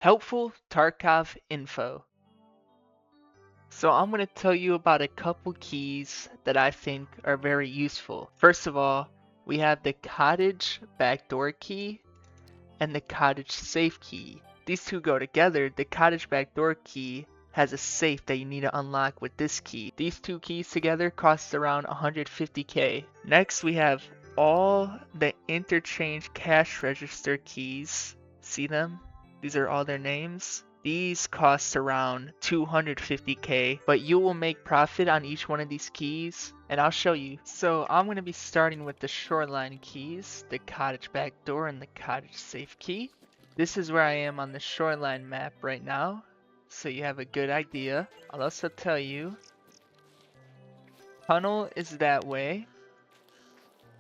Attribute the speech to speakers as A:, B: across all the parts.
A: Helpful Tarkov info. So I'm going to tell you about a couple keys that I think are very useful. First of all, we have the cottage backdoor key and the cottage safe key. These two go together. The cottage backdoor key has a safe that you need to unlock with this key. These two keys together cost around 150k. Next we have all the interchange cash register keys. See them? These are all their names. These cost around 250k, but you will make profit on each one of these keys, and I'll show you. So I'm going to be starting with the shoreline keys, the cottage backdoor and the cottage safe key. This is where I am on the shoreline map right now, so you have a good idea. I'll also tell you, tunnel is that way,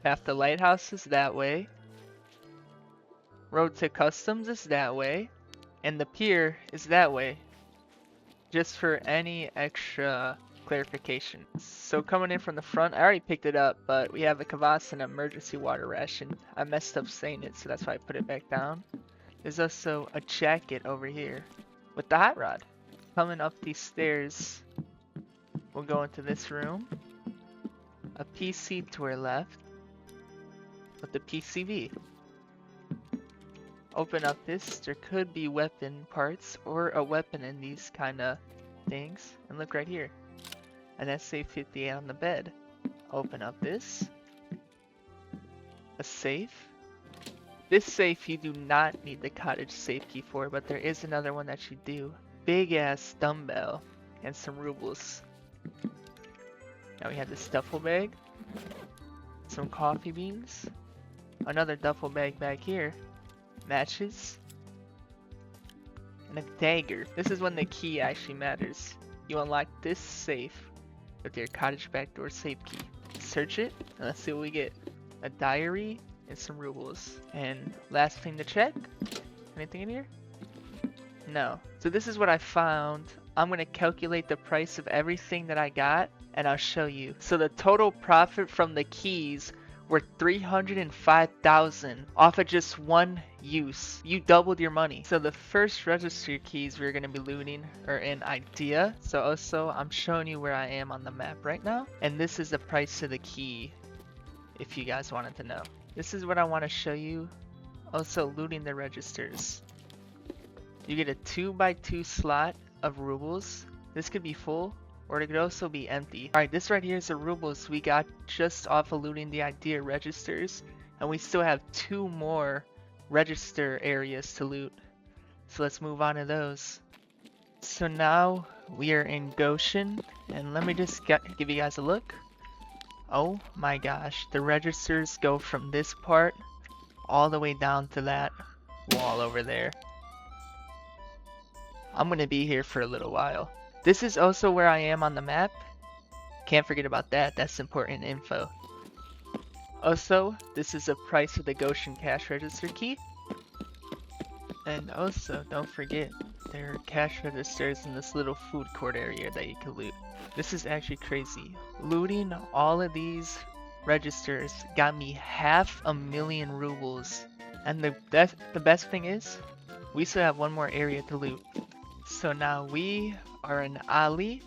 A: half the lighthouse is that way, road to customs is that way, and the pier is that way, just for any extra clarification. So coming in from the front, I already picked it up, but we have a kvass and emergency water ration. I messed up saying it, so that's why I put it back down. There's also a jacket over here with the hot rod. Coming up these stairs, we'll go into this room. A PC to our left with the PCV. Open up this, there could be weapon parts or a weapon in these kind of things. And look right here, an SA-58 on the bed. Open up this, a safe. This safe you do not need the cottage safe key for, but there is another one that you do. Big ass dumbbell and some rubles. Now we have this duffel bag, some coffee beans, another duffel bag back here, matches, and a dagger. This is when the key actually matters. You unlock this safe with your cottage backdoor safe key. Search it, and let's see what we get. A diary and some rubles. And last thing to check, anything in here? No. So this is what I found. I'm going to calculate the price of everything that I got, and I'll show you. So the total profit from the keys were 305,000 off of just one use. You doubled your money. So the first register keys we're going to be looting are in idea. So also I'm showing you where I am on the map right now, and this is the price of the key if you guys wanted to know. This is what I want to show you. Also looting the registers. You get a 2x2 slot of rubles. This could be full, or it could also be empty. Alright, this right here is the rubles we got just off of looting the idea registers, and we still have 2 more register areas to loot. So let's move on to those. So now we are in Goshen, and let me just give you guys a look. Oh my gosh, the registers go from this part all the way down to that wall over there. I'm gonna be here for a little while. This is also where I am on the map. Can't forget about that, that's important info. Also, this is the price of the Goshen cash register key. And also, don't forget, there are cash registers in this little food court area that you can loot. This is actually crazy. Looting all of these registers got me 500,000 rubles. And the best thing is, we still have one more area to loot. So now we are in Ali.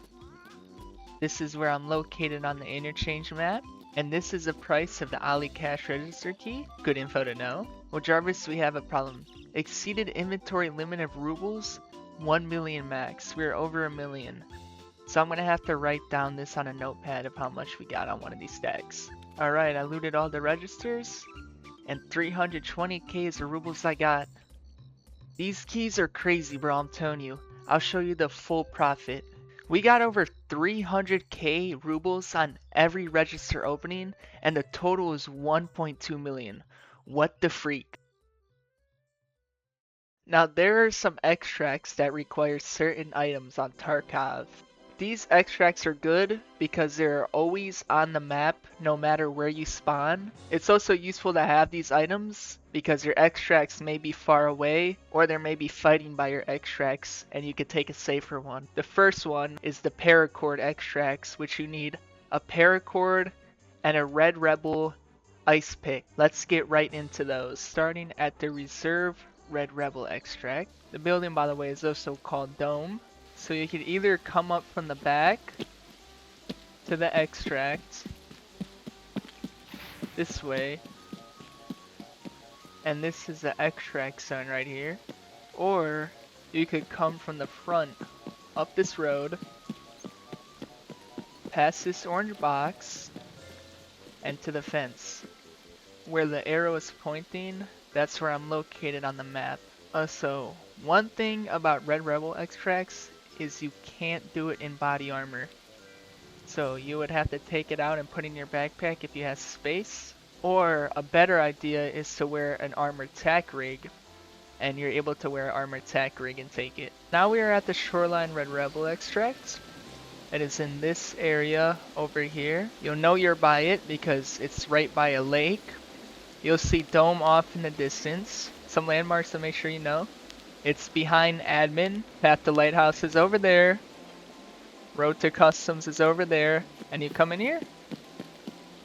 A: This is where I'm located on the interchange map. And this is the price of the Ali cash register key. Good info to know. Well, Jarvis, we have a problem. Exceeded inventory limit of rubles, 1 million max. We're over 1 million. So I'm gonna have to write down this on a notepad of how much we got on one of these stacks. Alright, I looted all the registers, and 320k is the rubles I got. These keys are crazy, bro, I'm telling you. I'll show you the full profit. We got over 300k rubles on every register opening, and the total is 1.2 million. What the freak? Now there are some extracts that require certain items on Tarkov. These extracts are good because they're always on the map no matter where you spawn. It's also useful to have these items because your extracts may be far away or there may be fighting by your extracts and you could take a safer one. The first one is the paracord extracts, which you need a paracord and a red rebel ice pick. Let's get right into those. Starting at the reserve Red Rebel extract. The building, by the way, is also called Dome. So you could either come up from the back to the extract this way, and this is the extract zone right here, or you could come from the front up this road, past this orange box, and to the fence. Where the arrow is pointing, that's where I'm located on the map. So one thing about Red Rebel extracts is you can't do it in body armor. So you would have to take it out and put in your backpack if you have space. Or a better idea is to wear an armored tack rig, and you're able to wear an armored tack rig and take it. Now we are at the Shoreline Red Rebel extract. It is in this area over here. You'll know you're by it because it's right by a lake. You'll see Dome off in the distance. Some landmarks to make sure you know. It's behind Admin. Path to Lighthouse is over there. Road to Customs is over there. And you come in here.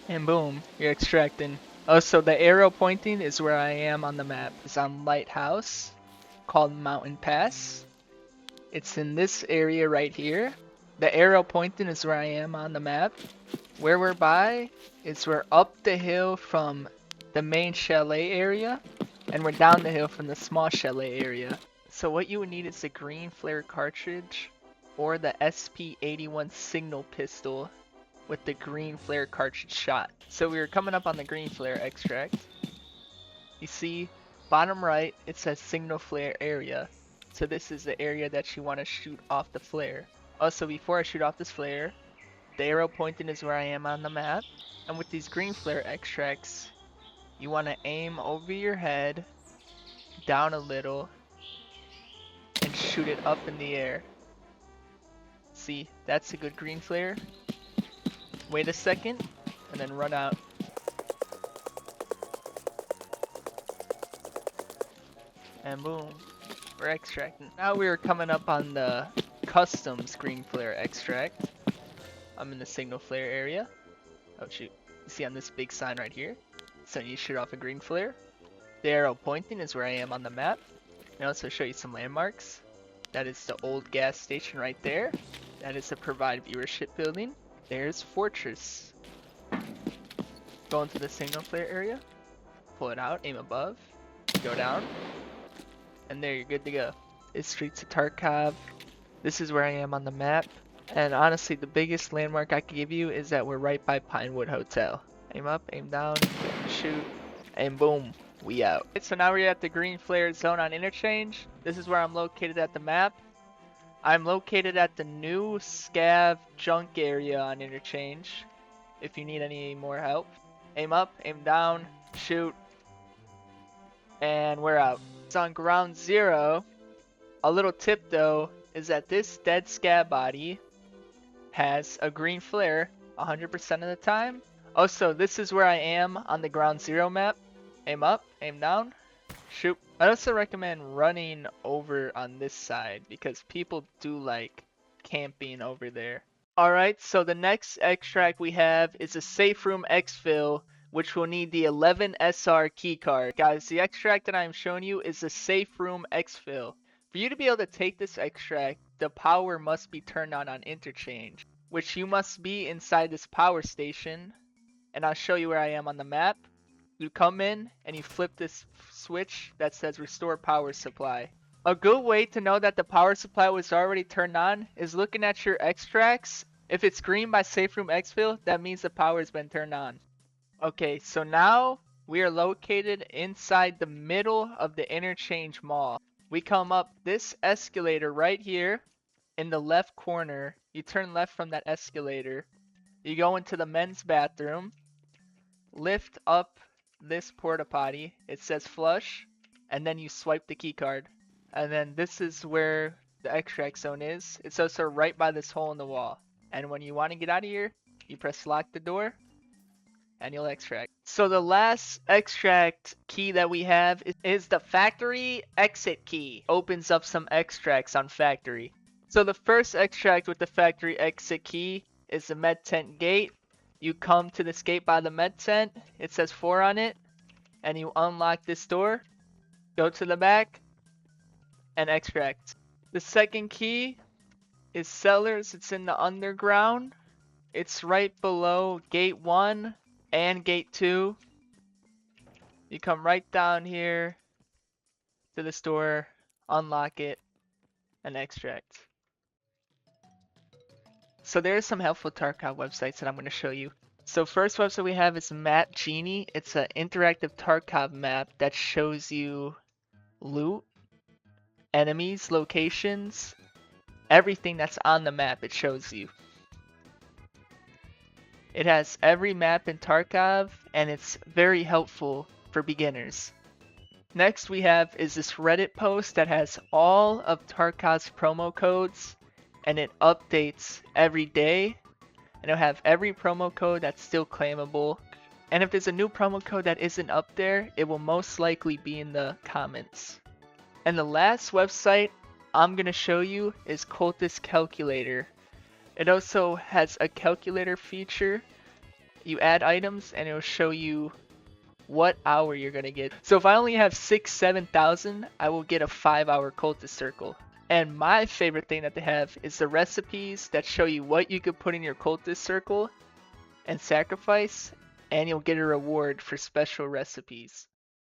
A: And boom, you're extracting. Oh, so the arrow pointing is where I am on the map. It's on Lighthouse, called Mountain Pass. It's in this area right here. The arrow pointing is where I am on the map. Where we're by is we're up the hill from the main chalet area, and we're down the hill from the small chalet area. So what you would need is a green flare cartridge or the SP-81 signal pistol with the green flare cartridge shot. So we were coming up on the green flare extract. You see, bottom right, it says signal flare area. So this is the area that you want to shoot off the flare. Also, before I shoot off this flare, the arrow pointing is where I am on the map. And with these green flare extracts, you want to aim over your head, down a little, and shoot it up in the air. See, that's a good green flare. Wait a second, and then run out. And boom, we're extracting. Now we are coming up on the customs green flare extract. I'm in the signal flare area. Oh shoot, you see on this big sign right here? So you shoot off a green flare. The arrow pointing is where I am on the map. And I'll also show you some landmarks. That is the old gas station right there. That is the Provide Viewership building. There's Fortress. Go into the signal flare area. Pull it out, aim above, go down. And there, you're good to go. It's Streets of Tarkov. This is where I am on the map. And honestly, the biggest landmark I could give you is that we're right by Pinewood Hotel. Aim up, aim down, shoot, and boom, we out. So now we're at the green flare zone on interchange. This is where I'm located at the map. I'm located at the new scav junk area on interchange. If you need any more help. Aim up, aim down, shoot, and we're out. It's on ground zero. A little tip though is that this dead scav body has a green flare 100% of the time. Also, this is where I am on the ground zero map. Aim up, aim down, shoot. I also recommend running over on this side because people do like camping over there. Alright, so the next extract we have is a safe room exfil, which will need the 11 SR keycard. Guys, the extract that I'm showing you is a safe room exfil. For you to be able to take this extract, the power must be turned on interchange, which you must be inside this power station. And I'll show you where I am on the map. You come in and you flip this switch that says restore power supply. A good way to know that the power supply was already turned on is looking at your extracts. If it's green by safe room exfil, that means the power has been turned on. Okay, so now we are located inside the middle of the interchange mall. We come up this escalator right here in the left corner. You turn left from that escalator. You go into the men's bathroom. Lift up this porta potty. It says flush. And then you swipe the key card. And then this is where the extract zone is. It's also right by this hole in the wall. And when you want to get out of here, you press lock the door and you'll extract. So the last extract key that we have is the factory exit key. Opens up some extracts on factory. So the first extract with the factory exit key is the med tent gate. You come to this gate by the med tent. It says 4 on it. And you unlock this door. Go to the back and extract. The second key is Cellars. It's in the underground. It's right below gate 1 and gate 2. You come right down here to the store, unlock it, and extract. So there are some helpful Tarkov websites that I'm going to show you. So first website we have is Map Genie. It's an interactive Tarkov map that shows you loot, enemies, locations, everything that's on the map it shows you. It has every map in Tarkov and it's very helpful for beginners. Next we have is this Reddit post that has all of Tarkov's promo codes and it updates every day. And it'll have every promo code that's still claimable. And if there's a new promo code that isn't up there, it will most likely be in the comments. And the last website I'm going to show you is Cultist Calculator. It also has a calculator feature. You add items and it'll show you what hour you're going to get. So if I only have 7,000, I will get a 5-hour cultist circle. And my favorite thing that they have is the recipes that show you what you could put in your cultist circle and sacrifice, and you'll get a reward for special recipes.